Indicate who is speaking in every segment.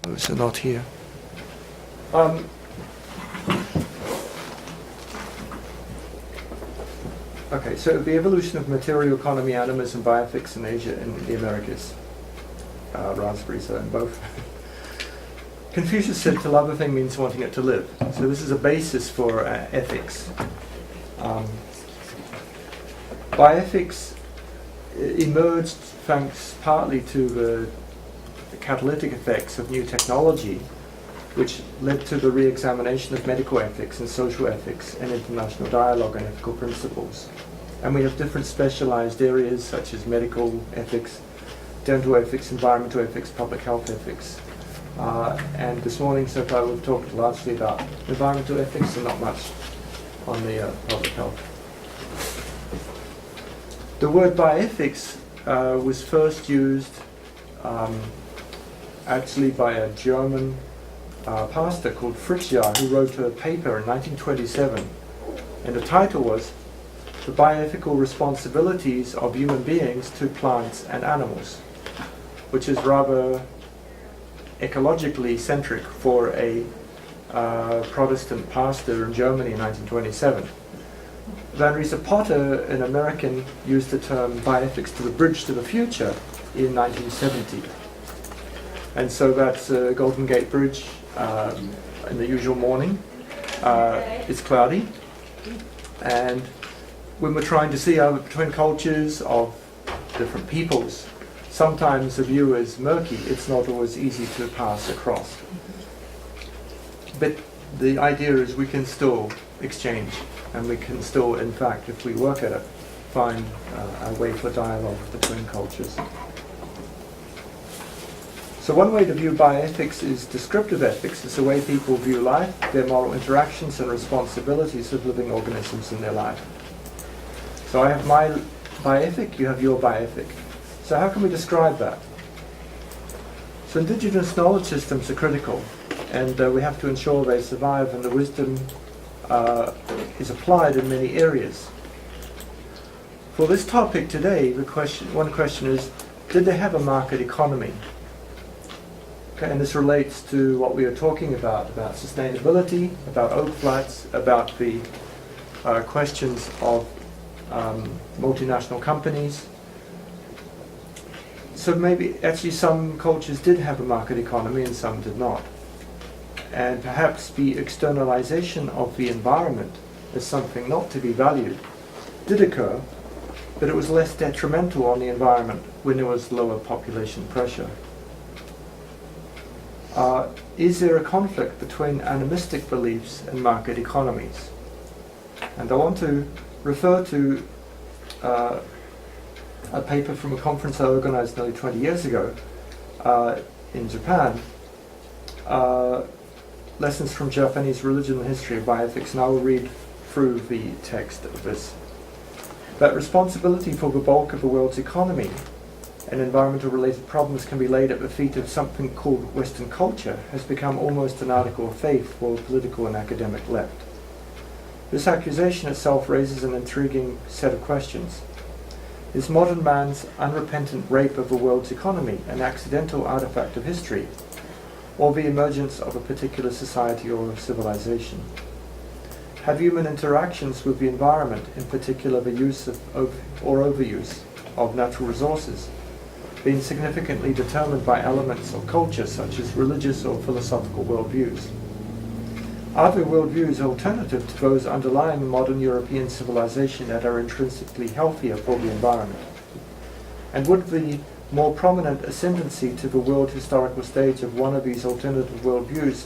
Speaker 1: Those are not here. Okay, so the evolution of material economy, animism, bioethics in Asia and the Americas. Raspberries are in both. Confucius said to love a thing means wanting it to live. So this is a basis for ethics. Bioethics emerged thanks partly to the catalytic effects of new technology, which led to the re-examination of medical ethics and social ethics and international dialogue and ethical principles. And we have different specialized areas such as medical ethics, dental ethics, environmental ethics, public health ethics. And this morning so far we've talked largely about environmental ethics and not much on the public health. The word bioethics was first used actually by a German pastor called Fritzjar, who wrote a paper in 1927, and the title was The Bioethical Responsibilities of Human Beings to Plants and Animals, which is rather ecologically centric for a Protestant pastor in Germany in 1927. Van Riese Potter, an American, used the term bioethics to the bridge to the future in 1970. And so that's Golden Gate Bridge in the usual morning. It's cloudy. And when we're trying to see between cultures of different peoples, sometimes the view is murky. It's not always easy to pass across. But the idea is we can still exchange, and we can still, in fact, if we work at it, find a way for dialogue between cultures. So one way to view bioethics is descriptive ethics. It's the way people view life, their moral interactions and responsibilities of living organisms in their life. So I have my bioethic, you have your bioethic. So how can we describe that? So indigenous knowledge systems are critical, and we have to ensure they survive, and the wisdom is applied in many areas. For this topic today, one question is, did they have a market economy? Okay, and this relates to what we are talking about sustainability, about oak flats, about the questions of multinational companies. So maybe actually some cultures did have a market economy and some did not. And perhaps the externalization of the environment as something not to be valued did occur, but it was less detrimental on the environment when there was lower population pressure. Is there a conflict between animistic beliefs and market economies? And I want to refer to a paper from a conference I organized nearly 20 years ago in Japan, Lessons from Japanese Religion and History of Bioethics, and I will read through the text of this. That responsibility for the bulk of the world's economy and environmental related problems can be laid at the feet of something called Western culture has become almost an article of faith for the political and academic left. This accusation itself raises an intriguing set of questions. Is modern man's unrepentant rape of the world's economy an accidental artifact of history, or the emergence of a particular society or civilization? Have human interactions with the environment, in particular the use of or overuse of natural resources, been significantly determined by elements of culture such as religious or philosophical worldviews? Are the worldviews alternative to those underlying modern European civilization that are intrinsically healthier for the environment? And would the more prominent ascendancy to the world historical stage of one of these alternative worldviews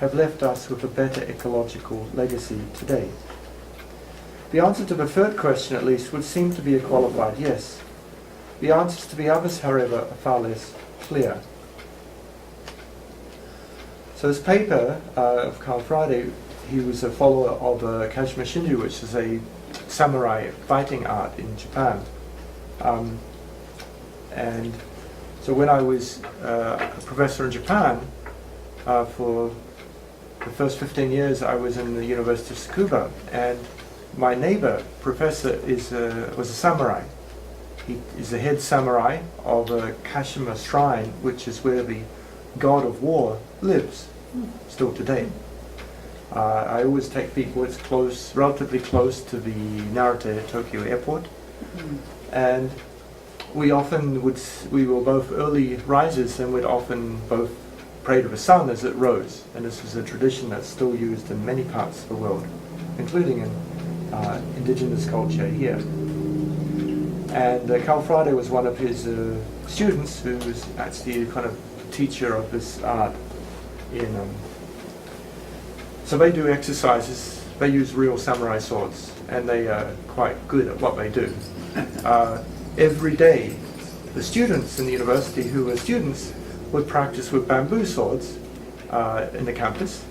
Speaker 1: have left us with a better ecological legacy today? The answer to the third question, at least, would seem to be a qualified yes. The answers to the others, however, are far less clear. So this paper of Carl Friday, he was a follower of Kashima Shinju, which is a samurai fighting art in Japan. And so when I was a professor in Japan, for the first 15 years I was in the University of Tsukuba, and my neighbor professor was a samurai. He is the head samurai of a Kashima shrine, which is where the god of war, lives still today. I always take people, it's close, relatively close to the Narita Tokyo airport, and we were both early risers, and we'd often both pray to the sun as it rose, and this was a tradition that's still used in many parts of the world, including in Indigenous culture here. And Carl Friday was one of his students, who was actually a kind of teacher of this art so they do exercises, they use real samurai swords, and they are quite good at what they do. Every day, the students in the university who were students would practice with bamboo swords in the campus.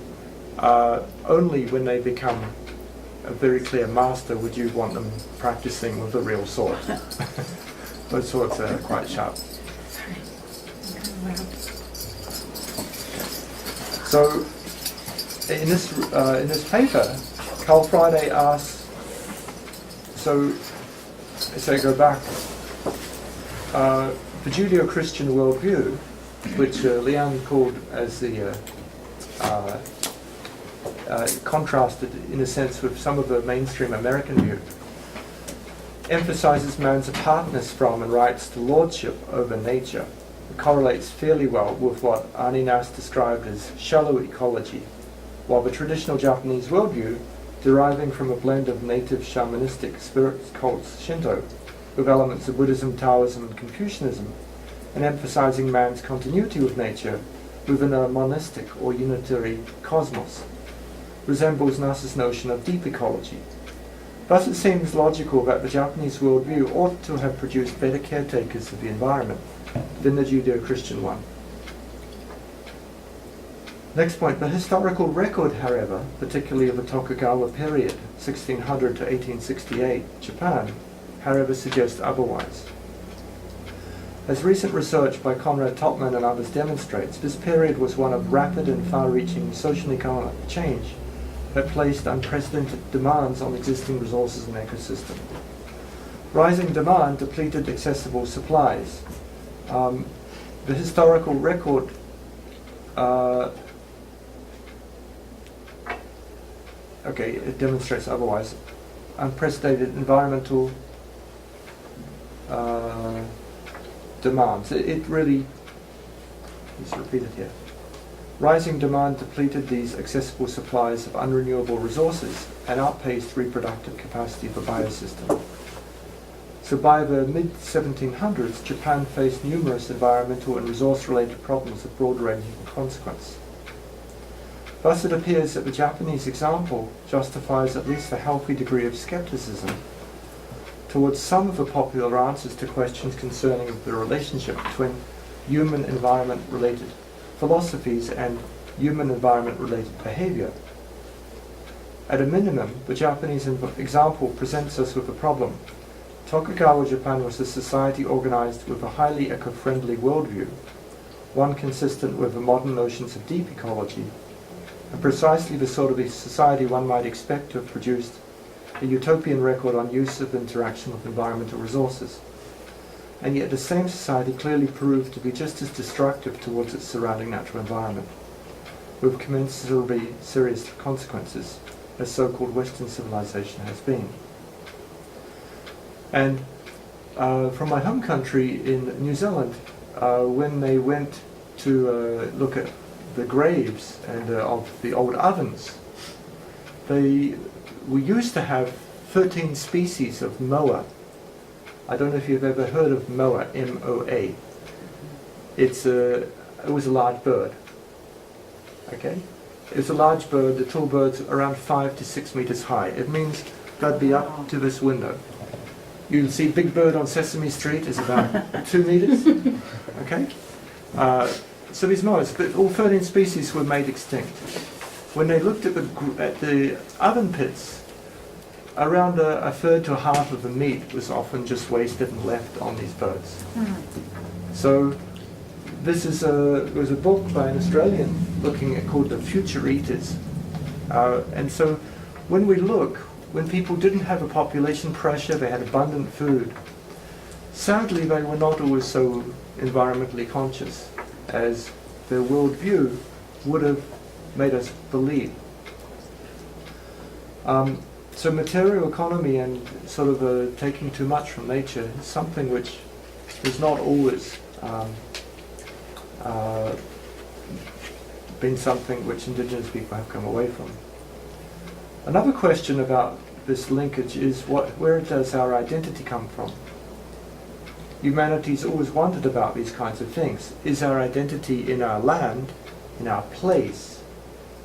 Speaker 1: Only when they become a very clear master would you want them practicing with a real sword. Those swords are quite sharp. So, in this paper, Carl Friday asks, so I go back, the Judeo-Christian worldview, which Leanne called as the contrasted in a sense with some of the mainstream American view, emphasizes man's apartness from and rights to lordship over nature. It correlates fairly well with what Animism described as shallow ecology, while the traditional Japanese worldview, deriving from a blend of native shamanistic spirit cults Shinto, with elements of Buddhism, Taoism, and Confucianism, and emphasizing man's continuity with nature within a monistic or unitary cosmos, resembles Nasa's notion of deep ecology. Thus it seems logical that the Japanese worldview ought to have produced better caretakers of the environment than the Judeo-Christian one. Next point, the historical record, however, particularly of the Tokugawa period, 1600 to 1868, Japan, however, suggests otherwise. As recent research by Conrad Topman and others demonstrates, this period was one of rapid and far-reaching social and economic change that placed unprecedented demands on existing resources and ecosystem. Rising demand depleted accessible supplies. The historical record it demonstrates otherwise. Unprecedented environmental demands. It really, let's repeat it here. Rising demand depleted these accessible supplies of unrenewable resources and outpaced reproductive capacity of the biosystem. So by the mid-1700s, Japan faced numerous environmental and resource-related problems of broad-ranging consequence. Thus it appears that the Japanese example justifies at least a healthy degree of skepticism towards some of the popular answers to questions concerning the relationship between human-environment-related philosophies and human-environment-related behavior. At a minimum, the Japanese example presents us with a problem. Tokugawa Japan was a society organized with a highly eco-friendly worldview, one consistent with the modern notions of deep ecology, and precisely the sort of society one might expect to have produced a utopian record on use of interaction with environmental resources. And yet the same society clearly proved to be just as destructive towards its surrounding natural environment, with commensurably serious consequences, as so-called Western civilization has been. And from my home country in New Zealand, when they went to look at the graves and of the old ovens, we used to have 13 species of moa. I don't know if you've ever heard of moa, M-O-A. It was a large bird. Okay? It's a large bird, the tall bird's around 5 to 6 meters high. It means they'd be up to this window. You'll see Big Bird on Sesame Street is about 2 meters. Okay? So these moas, but all 13 species were made extinct. When they looked at the oven pits, around a third to a half of the meat was often just wasted and left on these birds. So this is was a book by an Australian looking at called The Future Eaters. And so when we look, when people didn't have a population pressure, they had abundant food. Sadly, they were not always so environmentally conscious as their worldview would have made us believe. So material economy and sort of taking too much from nature is something which is not always been something which Indigenous people have come away from. Another question about this linkage is where does our identity come from? Humanity's always wondered about these kinds of things. Is our identity in our land, in our place?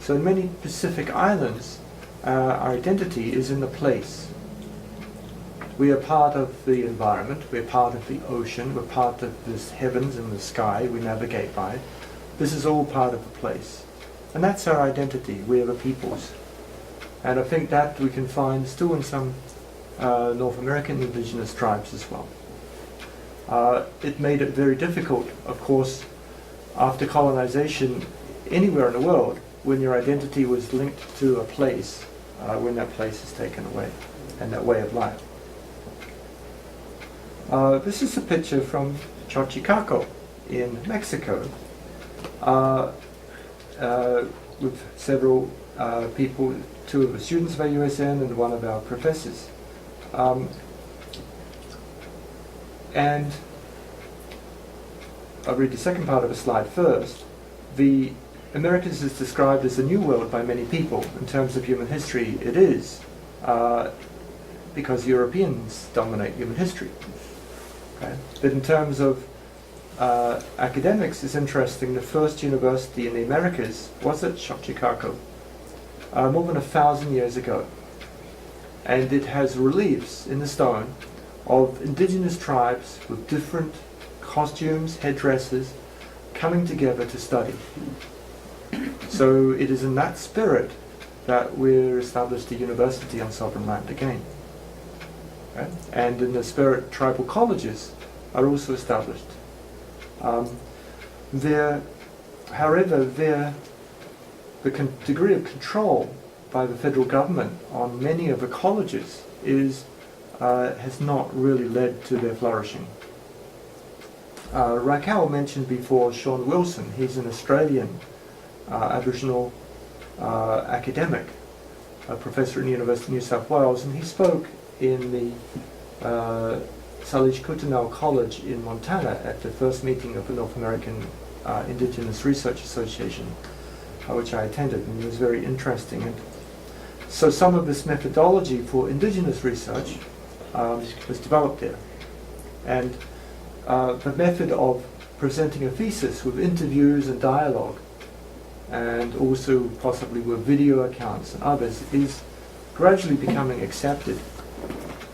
Speaker 1: So in many Pacific islands, our identity is in the place. We are part of the environment, we're part of the ocean, we're part of this heavens and the sky we navigate by. This is all part of the place. And that's our identity, we are the peoples. And I think that we can find still in some North American indigenous tribes as well. It made it very difficult, of course, after colonization anywhere in the world, when your identity was linked to a place, when that place is taken away, and that way of life. This is a picture from Xochicalco in Mexico, with several people, two of the students of AUSN and one of our professors. And I'll read the second part of the slide first. The Americas is described as a new world by many people. In terms of human history, it is, because Europeans dominate human history. Okay? But in terms of academics, it's interesting. The first university in the Americas was at Xochicalco, more than 1,000 years ago. And it has reliefs in the stone of indigenous tribes with different costumes, headdresses, coming together to study. So it is in that spirit that we're established a university on sovereign land again. Okay? And in the spirit, tribal colleges are also established. However, the degree of control by the federal government on many of the colleges has not really led to their flourishing. Raquel mentioned before Sean Wilson. He's an Australian Aboriginal academic, a professor in the University of New South Wales, and he spoke in the Salish Kootenai College in Montana at the first meeting of the North American Indigenous Research Association, which I attended, and it was very interesting. And so some of this methodology for Indigenous research was developed there. And the method of presenting a thesis with interviews and dialogue, and also possibly with video accounts and others, is gradually becoming accepted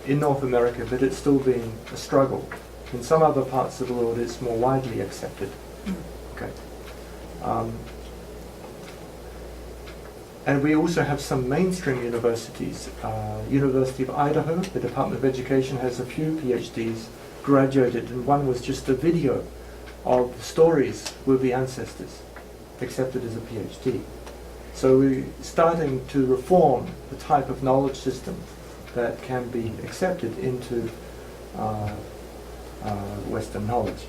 Speaker 1: in North America, but it's still being a struggle. In some other parts of the world, it's more widely accepted. Okay. And we also have some mainstream universities. University of Idaho, the Department of Education has a few PhDs graduated, and one was just a video of stories with the ancestors, accepted as a PhD. So we're starting to reform the type of knowledge system that can be accepted into Western knowledge.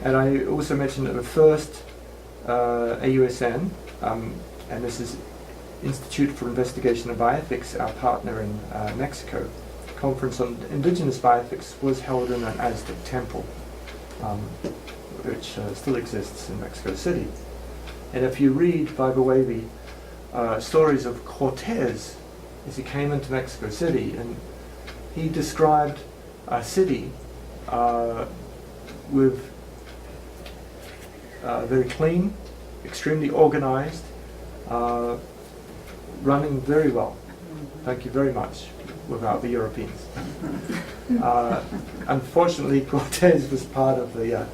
Speaker 1: And I also mentioned that the first AUSN, and this is Institute for Investigation of Bioethics, our partner in Mexico, conference on Indigenous bioethics was held in an Aztec temple, which still exists in Mexico City. And if you read, by the way, the stories of Cortez as he came into Mexico City, and he described a city with very clean, extremely organized, running very well. Thank you very much, without the Europeans. Unfortunately, Cortez was part of the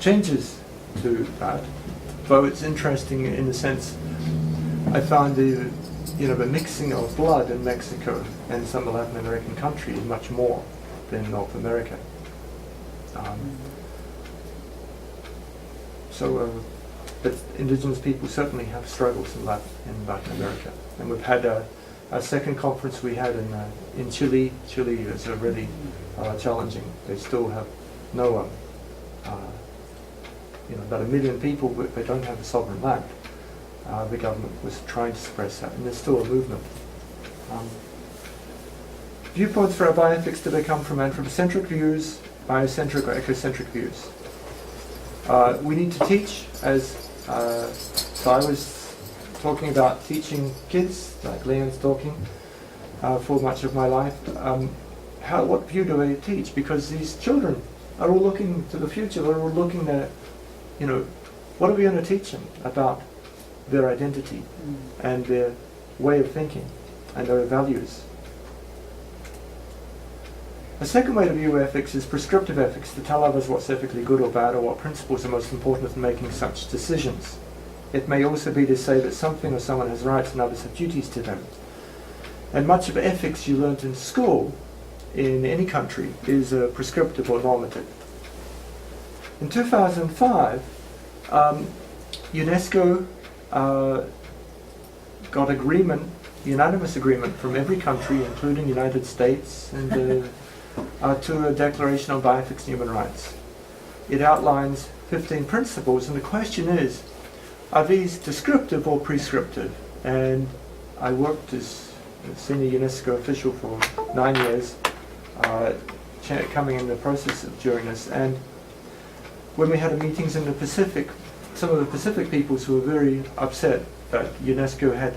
Speaker 1: changes to that. Though it's interesting in the sense, I found the mixing of blood in Mexico and some Latin American countries much more than North America. But indigenous people certainly have struggles in Latin America. And we've had a second conference we had in Chile. Chile is really challenging. They still have no about 1 million people, but they don't have a sovereign land. The government was trying to suppress that, and there's still a movement. Viewpoints for our bioethics, do they come from anthropocentric views, biocentric or ecocentric views? We need to teach, so I was talking about teaching kids, like Leon's talking, for much of my life. What view do they teach? Because these children are all looking to the future, they're all looking at, what are we going to teach them about their identity and their way of thinking and their values? A second way to view ethics is prescriptive ethics, to tell others what's ethically good or bad, or what principles are most important in making such decisions. It may also be to say that something or someone has rights and others have duties to them. And much of ethics you learnt in school, in any country, is prescriptive or normative. In 2005, UNESCO got unanimous agreement from every country, including the United States, and to a Declaration on Bioethics and Human Rights. It outlines 15 principles, and the question is, are these descriptive or prescriptive? And I worked as a senior UNESCO official for 9 years, coming in the process during this, and when we had meetings in the Pacific, some of the Pacific peoples were very upset that UNESCO had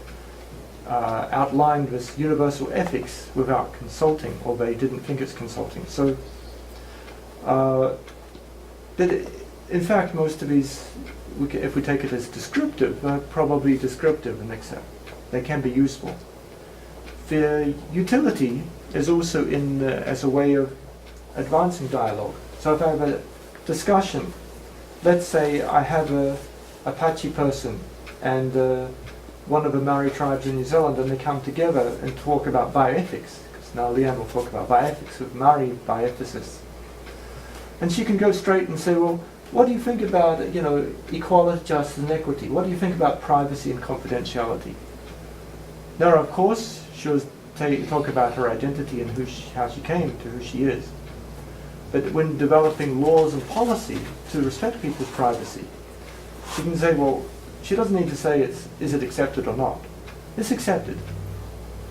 Speaker 1: outlined this universal ethics without consulting, or they didn't think it's consulting. So, in fact, most of these, if we take it as descriptive, they're probably descriptive and accept. They can be useful. The utility is also as a way of advancing dialogue. So if I have a discussion, let's say I have a Apache person and one of the Maori tribes in New Zealand, and they come together and talk about bioethics, because now Leanne will talk about bioethics with Maori bioethicists. And she can go straight and say, well, what do you think about equality, justice and equity? What do you think about privacy and confidentiality? Now, of course, she'll talk about her identity and how she came to who she is. But when developing laws and policy to respect people's privacy, she can say, well, she doesn't need to say is it accepted or not. It's accepted.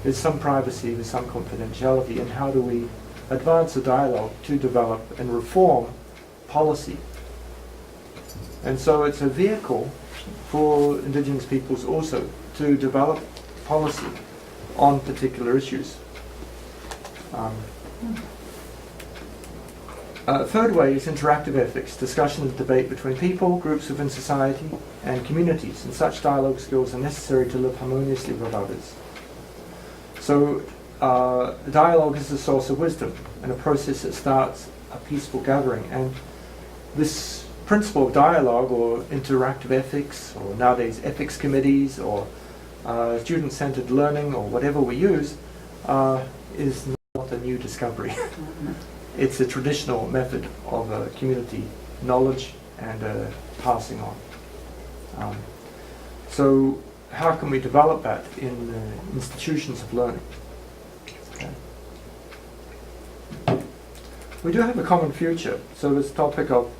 Speaker 1: There's some privacy, there's some confidentiality, and how do we advance a dialogue to develop and reform policy? And so it's a vehicle for Indigenous peoples also to develop policy on particular issues. Third way is interactive ethics, discussion and debate between people, groups within society, and communities, and such dialogue skills are necessary to live harmoniously with others. So dialogue is the source of wisdom, and a process that starts a peaceful gathering. And this principle of dialogue, or interactive ethics, or nowadays ethics committees, or student-centered learning, or whatever we use, is not a new discovery. It's a traditional method of community knowledge and passing on. So how can we develop that in institutions of learning? Okay. We do have a common future. So this topic of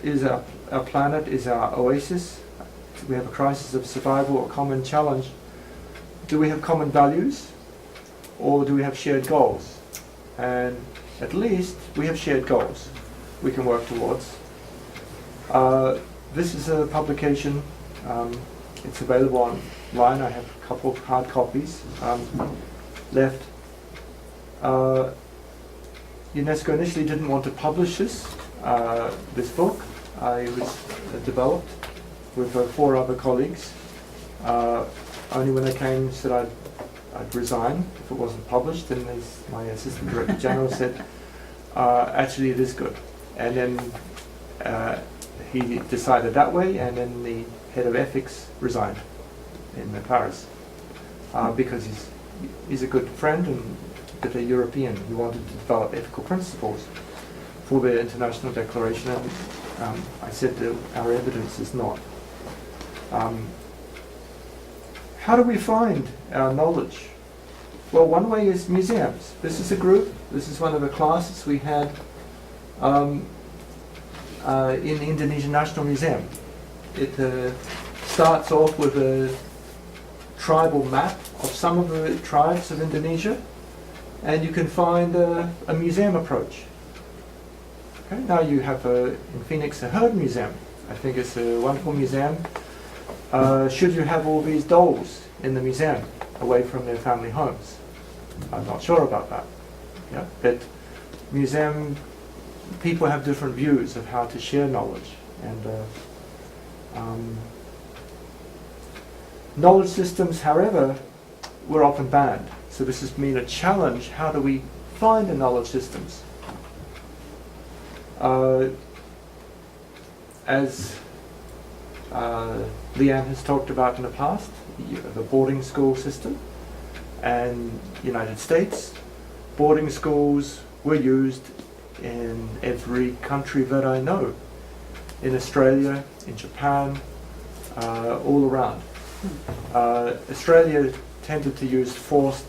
Speaker 1: is our planet, is our oasis? We have a crisis of survival, a common challenge. Do we have common values, or do we have shared goals? And at least we have shared goals we can work towards. This is a publication. It's available online. I have a couple of hard copies left. UNESCO initially didn't want to publish this book. It was developed with 4 other colleagues. Only when they came and said I'd resign if it wasn't published, and my Assistant Director General said, actually it is good. And then he decided that way, and then the head of ethics resigned in Paris because he's a good friend and a European who wanted to develop ethical principles for the international declaration, and I said that our evidence is not. How do we find our knowledge? Well, one way is museums. This is a group. This is one of the classes we had. in the Indonesian National Museum. It starts off with a tribal map of some of the tribes of Indonesia, and you can find a museum approach. Okay, now you have in Phoenix a herd museum. I think it's a wonderful museum. Should you have all these dolls in the museum away from their family homes? I'm not sure about that. Yeah, but museum people have different views of how to share knowledge, and knowledge systems, however, were often banned. So this has been a challenge. How do we find the knowledge systems? As Leanne has talked about in the past, the boarding school system, and United States, boarding schools were used in every country that I know, in Australia, in Japan, all around. Australia tended to use forced,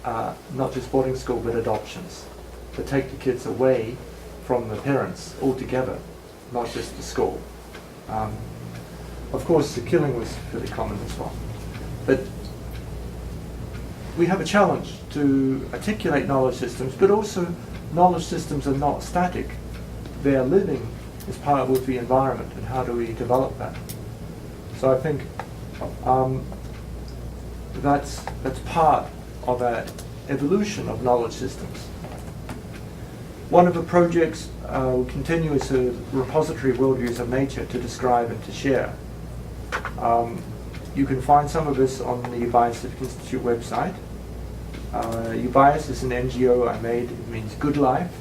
Speaker 1: not just boarding school, but adoptions, to take the kids away from the parents altogether, not just the school. Of course, the killing was fairly common as well. But we have a challenge to articulate knowledge systems, but also knowledge systems are not static. They are living as part of the environment, and how do we develop that? So I think that's part of our evolution of knowledge systems. One of the projects will continue is a repository of worldviews of nature to describe and to share. You can find some of this on the Bioethics Institute website. UBIAS is an NGO I made. It means Good Life,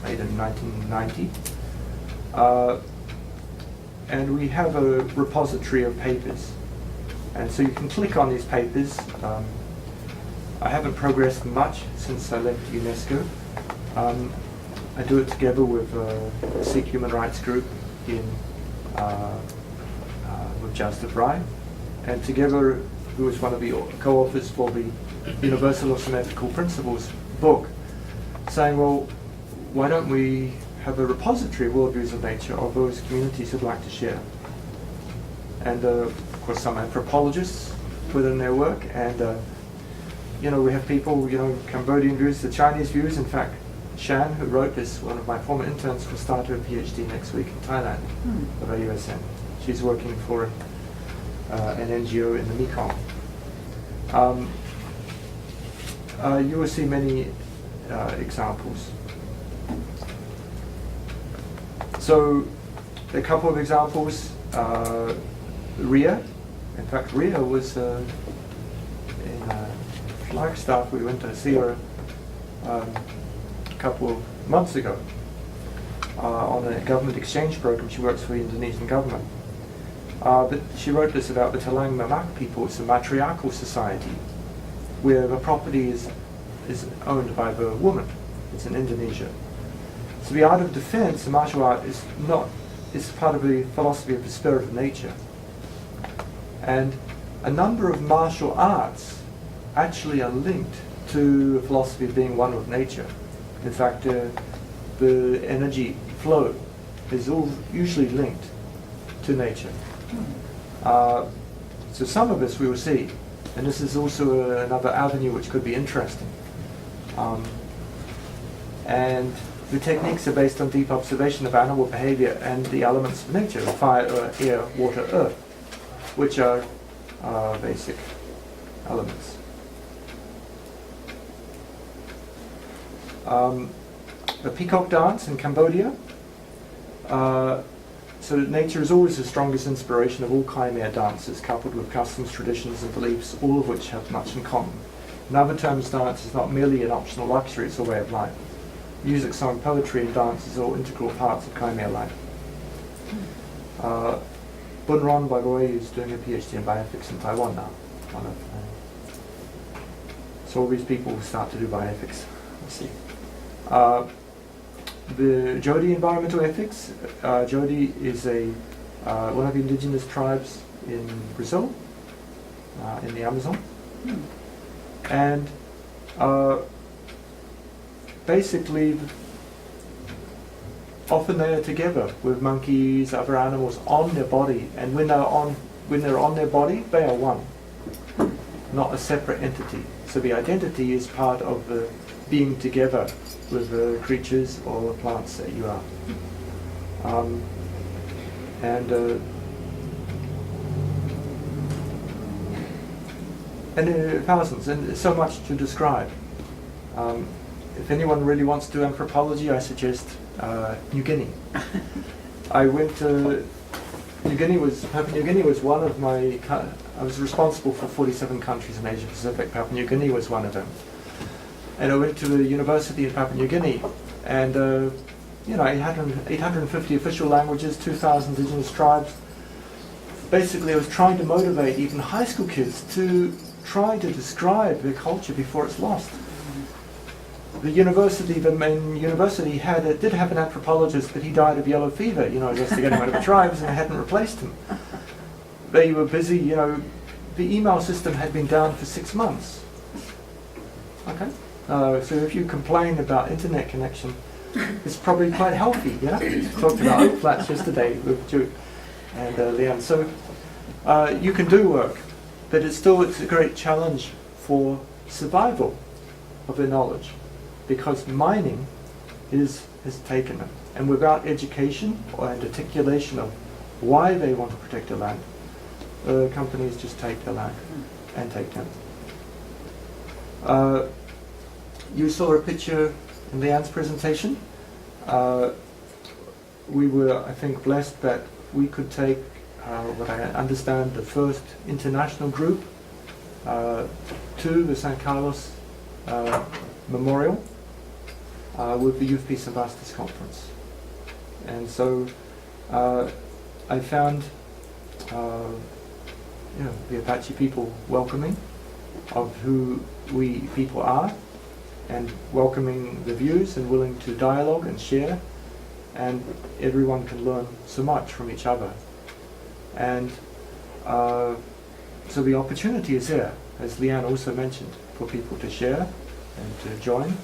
Speaker 1: made in 1990. And we have a repository of papers. And so you can click on these papers. I haven't progressed much since I left UNESCO. I do it together with a Sikh human rights group with Jasdeep Rai. And together, who was one of the co-authors for the Universal Ethical Principles book, saying, well, why don't we have a repository of worldviews of nature of those communities who'd like to share? And of course, some anthropologists put in their work, and we have people, Cambodian views, the Chinese views. In fact, Shan, who wrote this, one of my former interns, will start her PhD next week in Thailand of AUSN. She's working for an NGO in the Mekong. You will see many examples. So, a couple of examples. Ria. In fact, Ria was in Flagstaff. We went to see her a couple of months ago on a government exchange program. She works for the Indonesian government. But she wrote this about the Talang Mamak people. It's a matriarchal society where the property is owned by the woman. It's in Indonesia. So the art of defense, the martial art, is part of the philosophy of the spirit of nature. And a number of martial arts actually are linked to the philosophy of being one with nature. In fact, the energy flow is all usually linked to nature. So some of this we will see, and this is also another avenue which could be interesting. And the techniques are based on deep observation of animal behavior and the elements of nature, fire, air, water, earth, which are basic elements. The peacock dance in Cambodia. So nature is always the strongest inspiration of all Khmer dances, coupled with customs, traditions, and beliefs, all of which have much in common. In other terms, dance is not merely an optional luxury, it's a way of life. Music, song, poetry, and dance is all integral parts of Khmer life. Bunron, by the way, is doing a PhD in bioethics in Taiwan now. So all these people will start to do bioethics. Let's see. The Jodi environmental ethics. Jodi is one of the indigenous tribes in Brazil, in the Amazon. And basically, often they are together with monkeys, other animals on their body, and when they're on their body, they are one, not a separate entity. So the identity is part of the being together with the creatures or the plants that you are. And there are thousands, and so much to describe. If anyone really wants to do anthropology, I suggest New Guinea. I went to Papua New Guinea was one of my, I was responsible for 47 countries in Asia Pacific. Papua New Guinea was one of them. And I went to the university in Papua New Guinea, and 850 official languages, 2,000 indigenous tribes. Basically, I was trying to motivate even high school kids to try to describe their culture before it's lost. The main university did have an anthropologist, but he died of yellow fever, just to get him out of the tribes, and I hadn't replaced him. They were busy, the email system had been down for 6 months. Okay? So if you complain about internet connection, it's probably quite healthy, Talked about oak flats yesterday with Jude and Leanne. So you can do work, but it's a great challenge for survival of their knowledge, because mining has taken them. And without education and articulation of why they want to protect the land, companies just take the land and take them. You saw a picture in Leanne's presentation. We were, I think, blessed that we could take what I understand the first international group to the San Carlos Memorial with the Youth Peace Ambassadors Conference. And so I found the Apache people welcoming of who we people are, and welcoming the views and willing to dialogue and share, and everyone can learn so much from each other. And so the opportunity is there, as Leanne also mentioned, for people to share and to join.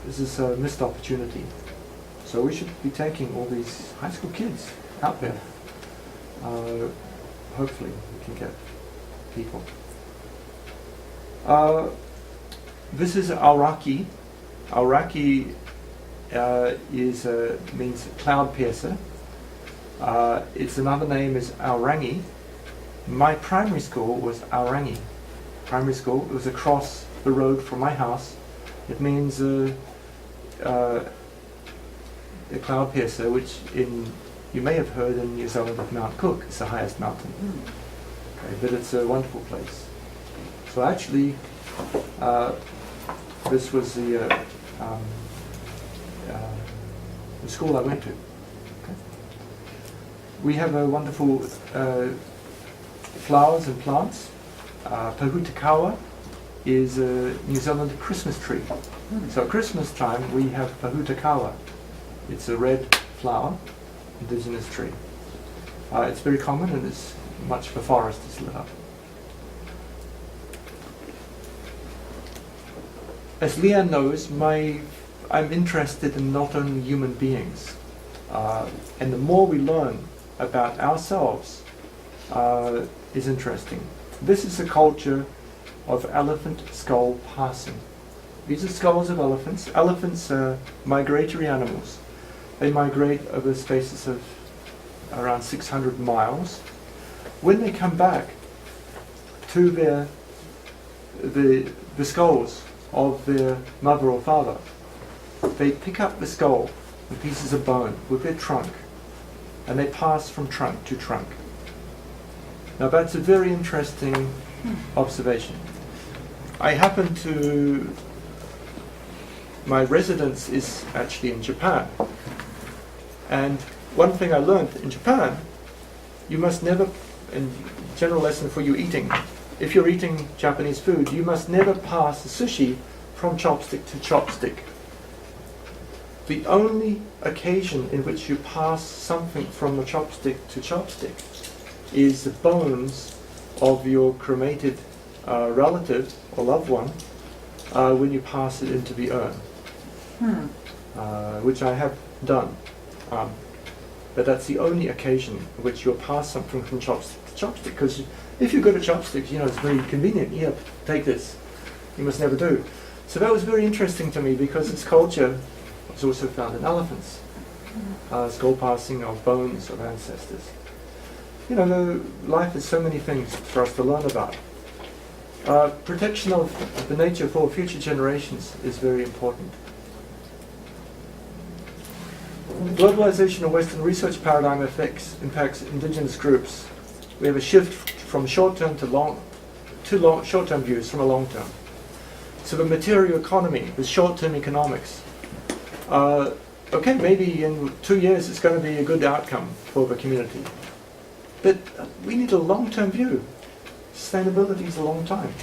Speaker 1: This is a missed opportunity. So we should be taking all these high school kids out there. Hopefully we can get people. This is Auraki. Auraki means cloud piercer. Its another name is Aurangi. My primary school was Aurangi Primary School. It was across the road from my house. It means a cloud piercer, which you may have heard in New Zealand of Mount Cook. It's the highest mountain. Okay, but it's a wonderful place. So actually, this was the school I went to. Okay. We have a wonderful flowers and plants. Pahutakawa is a New Zealand Christmas tree. So at Christmas time we have Pahutakawa. It's a red flower, indigenous tree. It's very common, and it's much of the forest is lit up. As Leanne knows, I'm interested in not only human beings, and the more we learn about ourselves is interesting. This is a culture of elephant skull passing. These are skulls of elephants. Elephants are migratory animals. They migrate over spaces of around 600 miles. When they come back to the skulls of their mother or father, they pick up the skull and pieces of bone with their trunk, and they pass from trunk to trunk. Now that's a very interesting observation. My residence is actually in Japan, and one thing I learned in Japan, you must never, and general lesson for you eating, if you're eating Japanese food, you must never pass the sushi from chopstick to chopstick. The only occasion in which you pass something from a chopstick to chopstick is the bones of your cremated relative or loved one when you pass it into the urn. which I have done. But that's the only occasion in which you'll pass something from chopstick to chopstick, because if you're good at chopsticks, you know, it's very convenient. Here, take this. You must never do. So that was very interesting to me, because this culture was also found in elephants. Skull passing of bones of ancestors. You know, life has so many things for us to learn about. Protection of the nature for future generations is very important. Globalization and Western research paradigm impacts indigenous groups. We have a shift from short-term to short-term views from a long-term. So the material economy, the short-term economics. Okay, maybe in 2 years it's going to be a good outcome for the community. But we need a long-term view. Sustainability is a long time.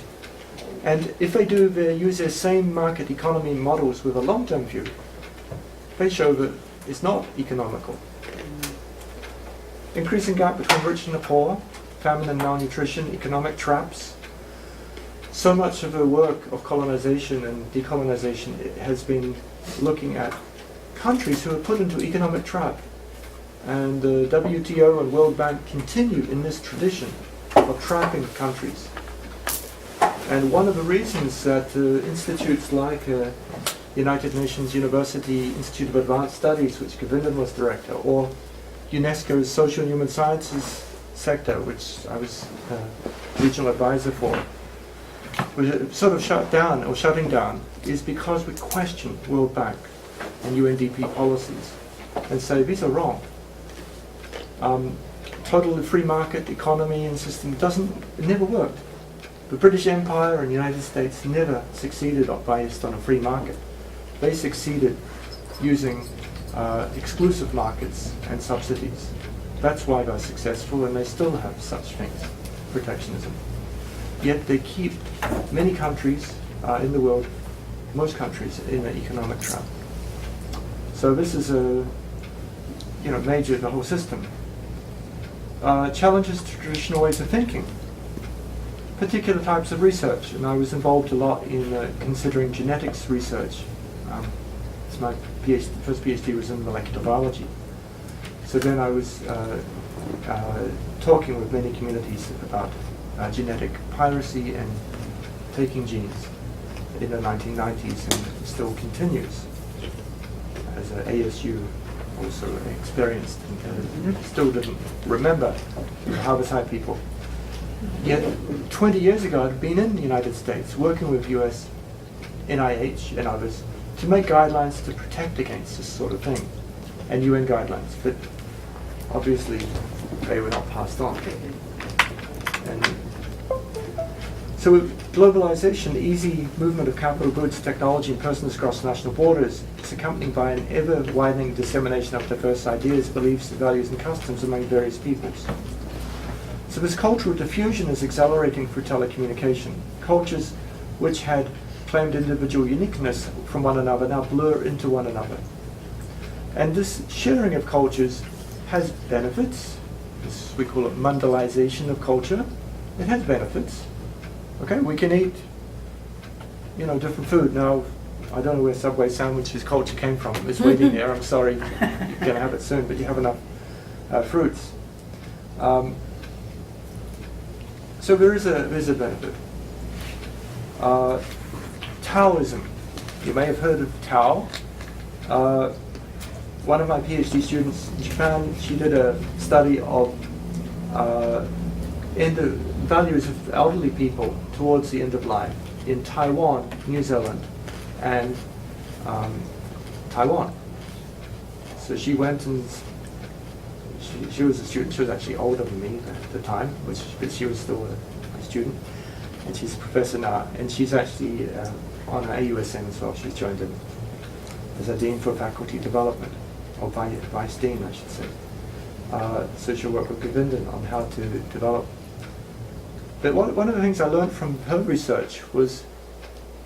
Speaker 1: And if they use their same market economy models with a long-term view, they show that it's not economical. Increasing gap between rich and the poor, famine and malnutrition, economic traps. So much of the work of colonization and decolonization has been looking at countries who are put into economic trap. And the WTO and World Bank continue in this tradition of trapping countries. And one of the reasons that institutes like United Nations University Institute of Advanced Studies, which Govindan was director, or UNESCO's Social and Human Sciences sector, which I was regional advisor for, was sort of shutting down, is because we question World Bank and UNDP policies and say these are wrong. Total free market economy and system it never worked. The British Empire and the United States never succeeded based on a free market. They succeeded using exclusive markets and subsidies. That's why they're successful, and they still have such things, protectionism. Yet they keep many countries in the world, most countries, in an economic trap. So this is major the whole system. Challenges to traditional ways of thinking, particular types of research, and I was involved a lot in considering genetics research. My first PhD was in molecular biology. So then I was talking with many communities about genetic piracy and taking genes in the 1990s, and it still continues as ASU also experienced and still didn't remember harvest people. Yet 20 years ago I'd been in the United States working with US NIH and others to make guidelines to protect against this sort of thing, and UN guidelines, but obviously they were not passed on. And so with globalization, easy movement of capital goods, technology and persons across national borders is accompanied by an ever-widening dissemination of diverse ideas, beliefs, values and customs among various peoples. So this cultural diffusion is accelerating through telecommunication. Cultures which had claimed individual uniqueness from one another now blur into one another. And this sharing of cultures has benefits. We call it mondialization of culture. It has benefits. Okay, we can eat, different food. Now, I don't know where Subway sandwiches culture came from. It's waiting there. I'm sorry, you're going to have it soon, but you have enough fruits. So there is a benefit. Taoism. You may have heard of Tao. One of my PhD students in Japan, she did a study of the values of elderly people towards the end of life in Taiwan, New Zealand, and Taiwan. So she went and she was a student. She was actually older than me at the time, but she was still a student. And she's a professor now, and she's actually on AUSN as well. She's joined in as a Dean for Faculty Development, or Vice Dean, I should say. So she'll work with Govindan on how to develop. But one of the things I learned from her research was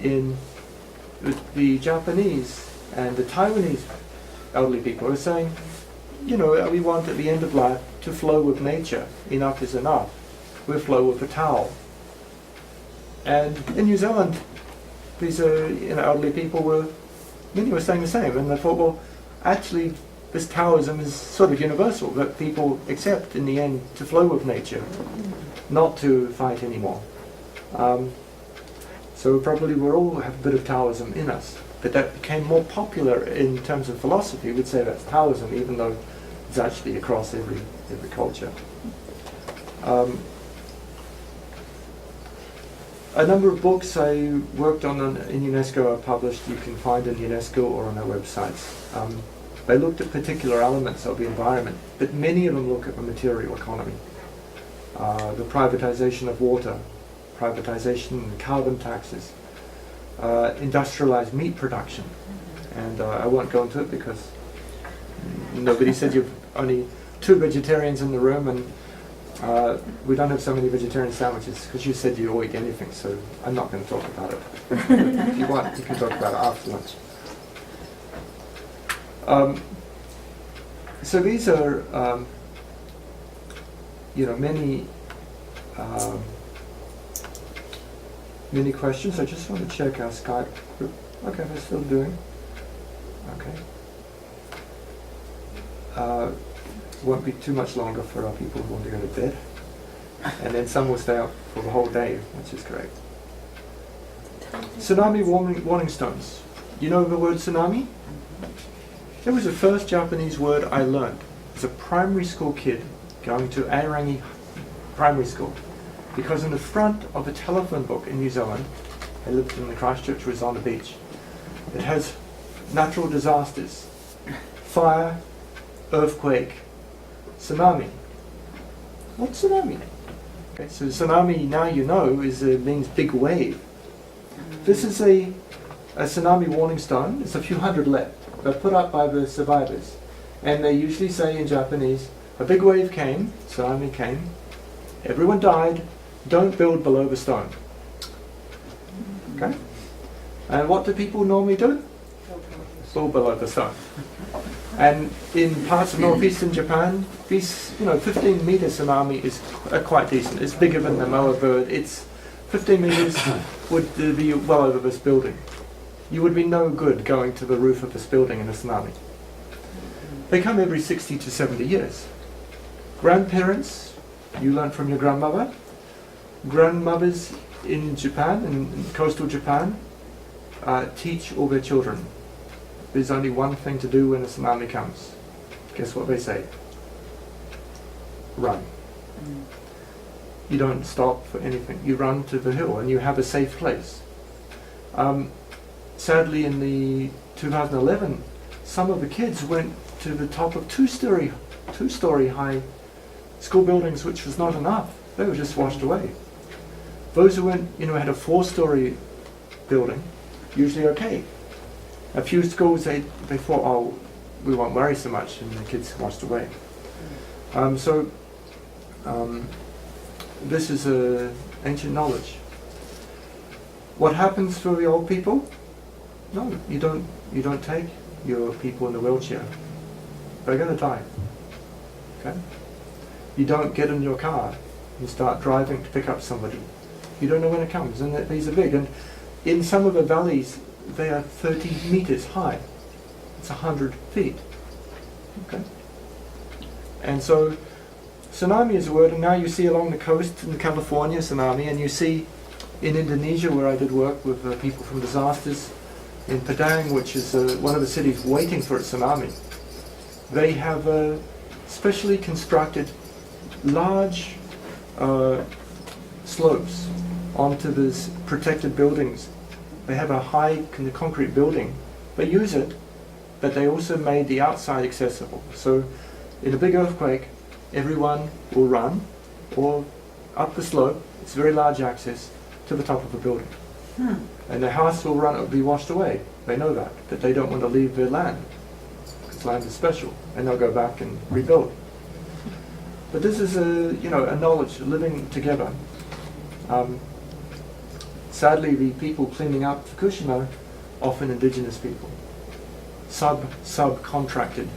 Speaker 1: in the Japanese and the Taiwanese elderly people are saying, we want at the end of life to flow with nature. Enough is enough. We'll flow with the Tao. And in New Zealand, these elderly people were many were saying the same, and I thought, well, actually, this Taoism is sort of universal, that people accept in the end to flow with nature, not to fight anymore. So probably we all have a bit of Taoism in us, but that became more popular in terms of philosophy. We'd say that's Taoism, even though it's actually across every culture. A number of books I worked on in UNESCO are published. You can find in UNESCO or on our websites. They looked at particular elements of the environment, but many of them look at the material economy. The privatization of water, privatization of carbon taxes, industrialized meat production. And I won't go into it because nobody said you've only 2 vegetarians in the room, and we don't have so many vegetarian sandwiches because you said you all eat anything, so I'm not going to talk about it. If you want, you can talk about it after lunch. So these are, many questions. I just want to check our Skype group. Okay, they're still doing. Okay. Won't be too much longer for our people who want to go to bed. And then some will stay up for the whole day, which is great. Tsunami warning stones. You know the word tsunami? It was the first Japanese word I learned as a primary school kid going to Airangi Primary School. Because in the front of a telephone book in New Zealand, I lived in the Christchurch, was on the beach, it has natural disasters, fire, earthquake, tsunami. What's tsunami? Okay, so tsunami, now you know, means big wave. This is a tsunami warning stone. It's a few hundred left. They're put up by the survivors. And they usually say in Japanese, a big wave came, tsunami came, everyone died, don't build below the stone. Okay? And what do people normally do? Build below the stone. And in parts of northeastern Japan, these 15-meter tsunami is quite decent. It's bigger than the moa bird. It's 15 meters would be well over this building. You would be no good going to the roof of this building in a tsunami. They come every 60 to 70 years. Grandparents, you learn from your grandmother. Grandmothers in Japan, in coastal Japan, teach all their children. There's only one thing to do when a tsunami comes. Guess what they say? Run. You don't stop for anything. You run to the hill and you have a safe place. Sadly, in the 2011, some of the kids went to the top of two-story high school buildings, which was not enough. They were just washed away. Those who went, had a 4-story building, usually okay. A few schools, they thought, oh, we won't worry so much, and the kids washed away. This is ancient knowledge. What happens for the old people? No, you don't take your people in a wheelchair. They're going to die. Okay? You don't get in your car and start driving to pick up somebody. You don't know when it comes, and these are big. And in some of the valleys, they are 30 meters high. It's 100 feet. Okay? And so, tsunami is a word, and now you see along the coast in California, tsunami, and you see in Indonesia, where I did work with people from disasters, in Padang, which is one of the cities waiting for a tsunami. They have specially constructed large slopes onto these protected buildings. They have a high concrete building. They use it, but they also made the outside accessible. So in a big earthquake, everyone will run or up the slope. It's very large access to the top of the building. And the house will be washed away. They know that, but they don't want to leave their land because land is special, and they'll go back and rebuild. But this is a knowledge living together. Sadly, the people cleaning up Fukushima, often indigenous people, subcontracted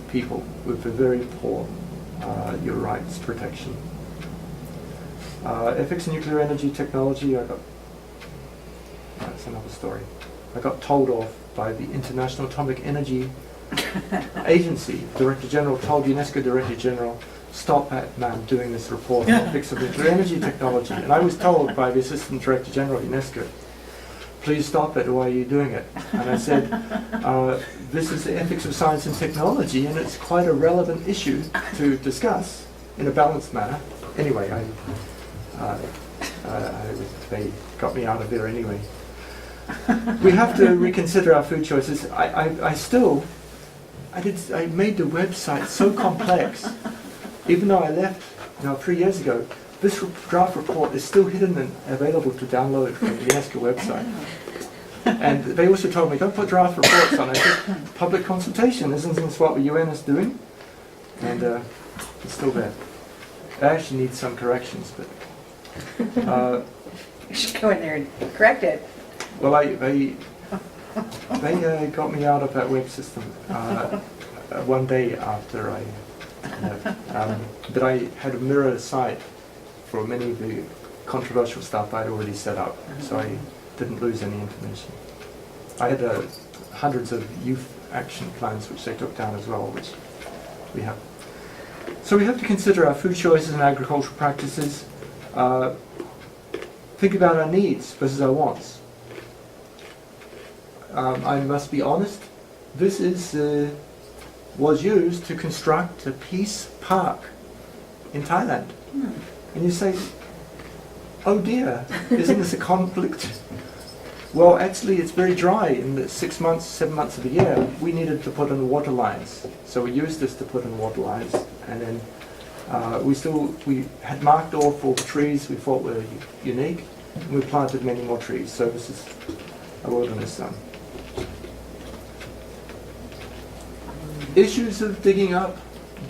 Speaker 1: people with a very poor your rights protection. Ethics in nuclear energy technology, that's another story. I got told off by the International Atomic Energy Agency. Director General told UNESCO Director General, stop that man doing this report on ethics of nuclear energy technology. And I was told by the Assistant Director General of UNESCO, please stop it, why are you doing it? And I said, this is the ethics of science and technology, and it's quite a relevant issue to discuss in a balanced manner. Anyway, they got me out of there anyway. We have to reconsider our food choices. I made the website so complex, even though I left 3 years ago. This draft report is still hidden and available to download from the UNESCO website. And they also told me, don't put draft reports on it. It's public consultation, isn't this what the UN is doing? And it's still there. It actually needs some corrections, but...
Speaker 2: you should go in there and correct it.
Speaker 1: Well, they got me out of that web system one day after I... but I had a mirror site for many of the controversial stuff I'd already set up, so I didn't lose any information. I had hundreds of youth action plans which they took down as well, which we have. So we have to consider our food choices and agricultural practices, think about our needs versus our wants. I must be honest, this was used to construct a peace park in Thailand. And you say, oh dear, isn't this a conflict? Well, actually it's very dry in the 6 months, 7 months of the year. We needed to put in water lines. So we used this to put in water lines. And then we had marked off all the trees we thought were unique. And we planted many more trees. So this is a wilderness zone. Issues of digging up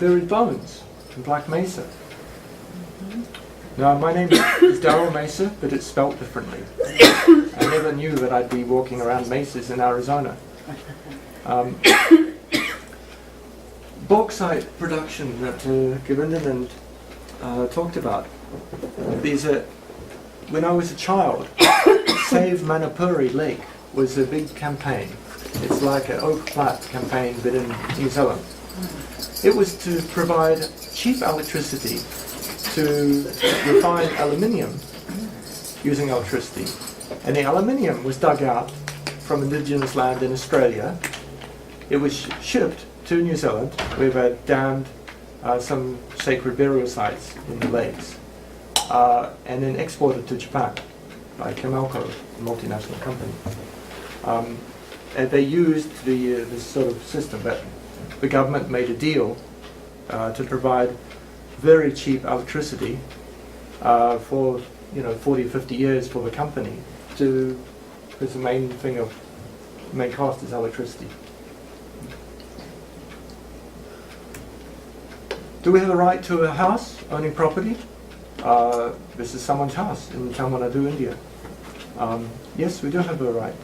Speaker 1: buried bones in Black Mesa. Now, my name is Darryl Mesa, but it's spelt differently. I never knew that I'd be walking around mesas in Arizona. Bauxite production that Govindan talked about. When I was a child, Save Manapuri Lake was a big campaign. It's like an Oak Flat campaign, but in New Zealand. It was to provide cheap electricity to refine aluminium using electricity. And the aluminium was dug out from Indigenous land in Australia. It was shipped to New Zealand, where they dammed some sacred burial sites in the lakes, and then exported to Japan by Camelco, a multinational company. And they used this sort of system, but the government made a deal to provide very cheap electricity for 40 or 50 years for the company, because the main cost is electricity. Do we have a right to a house, owning property? This is someone's house in Tamil Nadu, India. Yes, we do have a right.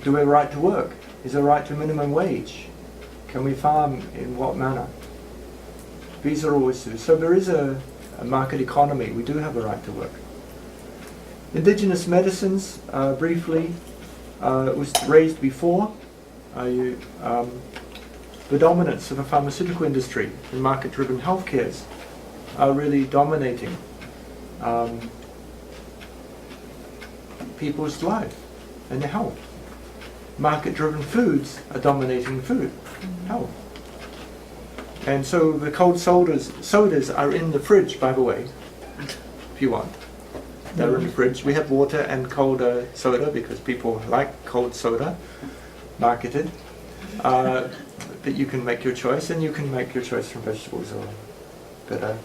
Speaker 1: Do we have a right to work? Is there a right to minimum wage? Can we farm in what manner? These are all issues. So there is a market economy. We do have a right to work. Indigenous medicines, briefly, was raised before. The dominance of the pharmaceutical industry and market-driven healthcares are really dominating people's life and their health. Market-driven foods are dominating food, health. And so the cold sodas are in the fridge, by the way, if you want. They're in the fridge. We have water and cold soda because people like cold soda, marketed. But you can make your choice, and you can make your choice from vegetables or better.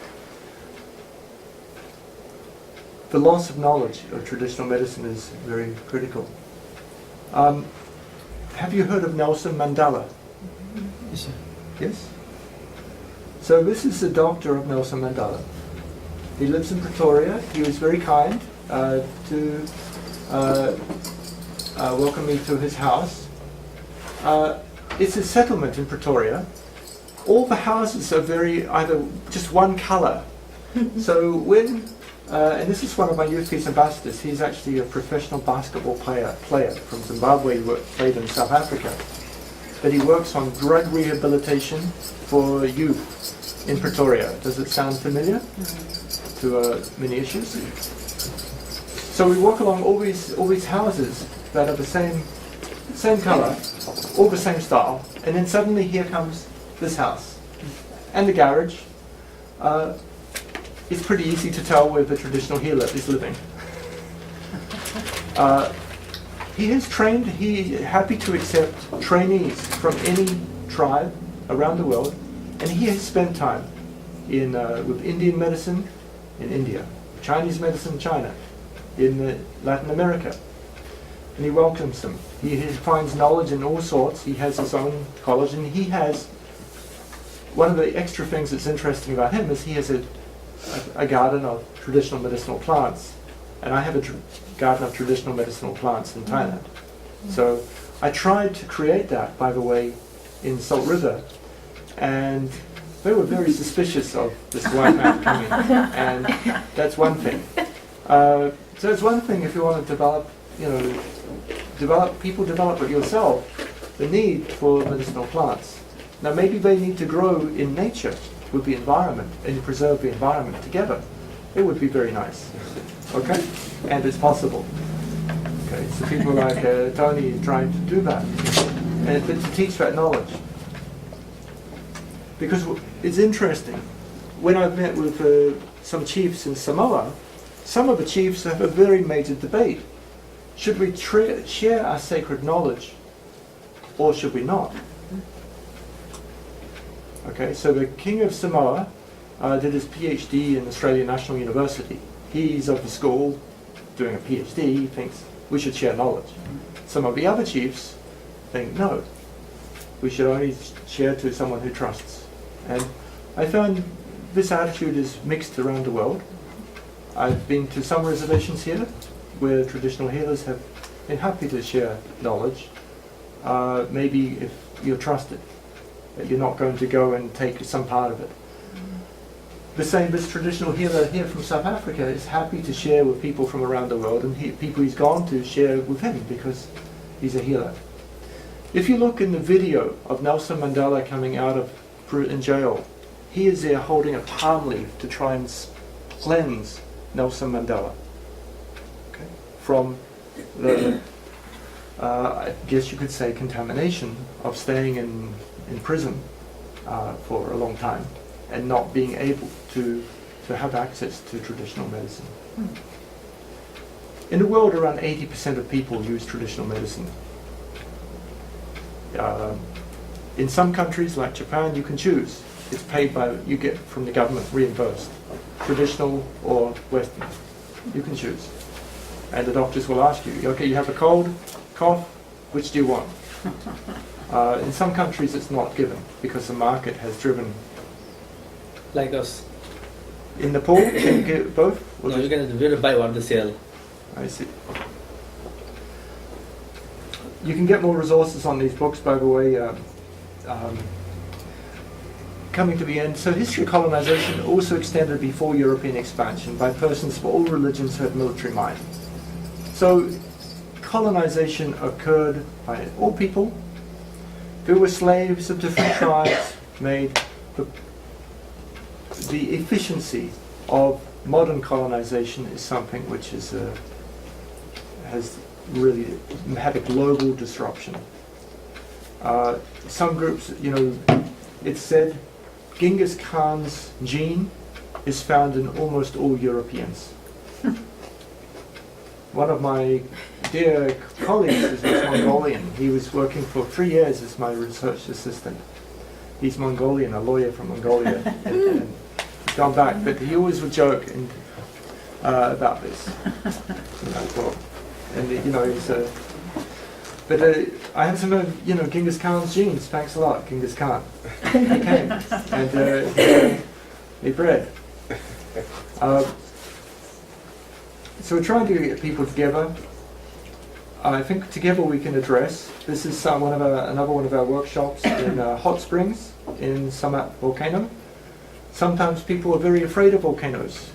Speaker 1: The loss of knowledge of traditional medicine is very critical. Have you heard of Nelson Mandela?
Speaker 3: Yes, sir.
Speaker 1: Yes? So this is the doctor of Nelson Mandela. He lives in Pretoria. He was very kind to welcome me to his house. It's a settlement in Pretoria. All the houses are either just one colour. So when And this is one of my youth peace ambassadors. He's actually a professional basketball player from Zimbabwe. He played in South Africa. But he works on drug rehabilitation for youth in Pretoria. Does it sound familiar to many issues? So we walk along all these houses that are the same color, all the same style, and then suddenly here comes this house and the garage. It's pretty easy to tell where the traditional healer is living. He is trained, he's happy to accept trainees from any tribe around the world, and he has spent time with Indian medicine in India, Chinese medicine in China, in Latin America, and he welcomes them. He finds knowledge in all sorts. He has his own college, and he has, one of the extra things that's interesting about him is he has a garden of traditional medicinal plants, and I have a garden of traditional medicinal plants in Thailand. So I tried to create that, by the way, in Salt River, and they were very suspicious of this white man coming, and that's one thing. So it's one thing if you want to develop it yourself, the need for medicinal plants. Now maybe they need to grow in nature with the environment and preserve the environment together. It would be very nice. Okay? And it's possible. Okay, so people like Tony trying to do that, and to teach that knowledge. Because it's interesting, when I've met with some chiefs in Samoa, some of the chiefs have a very major debate. Should we share our sacred knowledge, or should we not? Okay, so the King of Samoa did his PhD in Australian National University. He's of the school doing a PhD, he thinks we should share knowledge. Some of the other chiefs think no, we should only share to someone who trusts. And I found this attitude is mixed around the world. I've been to some reservations here where traditional healers have been happy to share knowledge, maybe if you're trusted, that you're not going to go and take some part of it. The same as traditional healer here from South Africa is happy to share with people from around the world, and people he's gone to share with him because he's a healer. If you look in the video of Nelson Mandela coming out of in jail, he is there holding a palm leaf to try and cleanse Nelson Mandela, okay, from the, I guess you could say, contamination of staying in prison for a long time and not being able to have access to traditional medicine. In the world, around 80% of people use traditional medicine. In some countries, like Japan, you can choose. It's paid by, you get from the government reimbursed, traditional or Western. You can choose. And the doctors will ask you, okay, you have a cold, cough, which do you want? In some countries it's not given because the market has driven.
Speaker 3: Like us.
Speaker 1: In Nepal, can you get both?
Speaker 3: No, you can buy one to sell.
Speaker 1: I see. You can get more resources on these books, by the way. Coming to the end, so history of colonization also extended before European expansion by persons of all religions who had military mind. So colonization occurred by all people. There were slaves of different tribes made. The efficiency of modern colonization is something which is has really had a global disruption. Some groups, it's said Genghis Khan's gene is found in almost all Europeans. One of my dear colleagues is Mongolian. He was working for 3 years as my research assistant. He's Mongolian, a lawyer from Mongolia, and he's gone back, but he always would joke about this. And he's but I have some of Genghis Khan's genes. Thanks a lot, Genghis Khan. He came and he bred. So we're trying to get people together. I think together we can address. This is another one of our workshops in hot springs in Summit Volcano. Sometimes people are very afraid of volcanoes.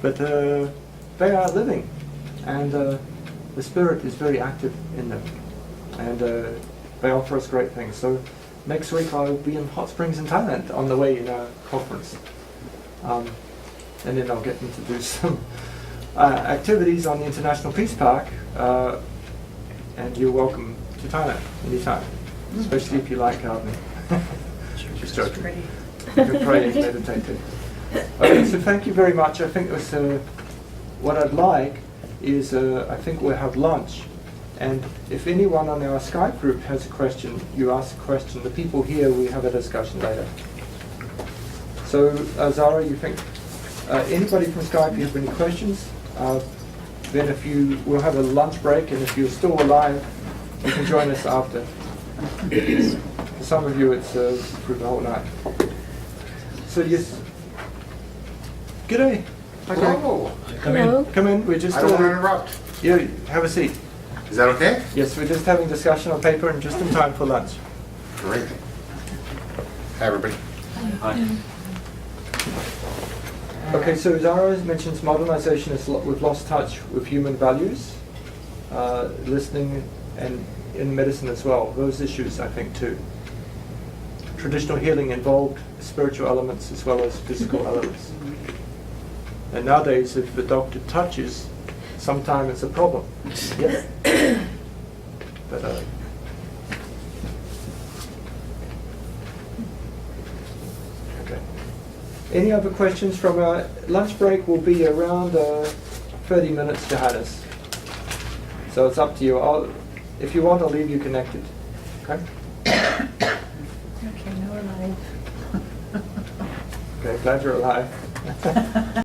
Speaker 1: but they are living, and the spirit is very active in them, and they offer us great things. So next week I'll be in Hot Springs in Thailand on the way in a conference, and then I'll get them to do some activities on the International Peace Park, and you're welcome to Thailand anytime, especially if you like gardening. Just joking.
Speaker 2: Pretty.
Speaker 1: You can pray and meditate too. Okay, so thank you very much. I think it was, what I'd like is I think we'll have lunch, and if anyone on our Skype group has a question, you ask a question. The people here, we have a discussion later. So Zara, you think anybody from Skype, you have any questions? Then if you, we'll have a lunch break, and if you're still alive, you can join us after. For some of you, it's through the whole night. So yes. G'day. Okay.
Speaker 4: Hello.
Speaker 1: Come in. Come in. We're just.
Speaker 4: I don't want to interrupt.
Speaker 1: Yeah. Have a seat.
Speaker 4: Is that okay?
Speaker 1: Yes, we're just having discussion on paper and just in time for lunch.
Speaker 4: Great. Hi, everybody.
Speaker 1: Okay, so Zara mentions modernization is we've lost touch with human values, listening, and in medicine as well. Those issues, I think, too. Traditional healing involved spiritual elements as well as physical elements. And nowadays, if the doctor touches, sometimes it's a problem. Yes. But okay. Any other questions from our lunch break? Will be around 30 minutes, Johannes. So it's up to you. If you want, I'll leave you connected. Okay.
Speaker 2: Okay, now we're live.
Speaker 1: Okay. Glad you're alive.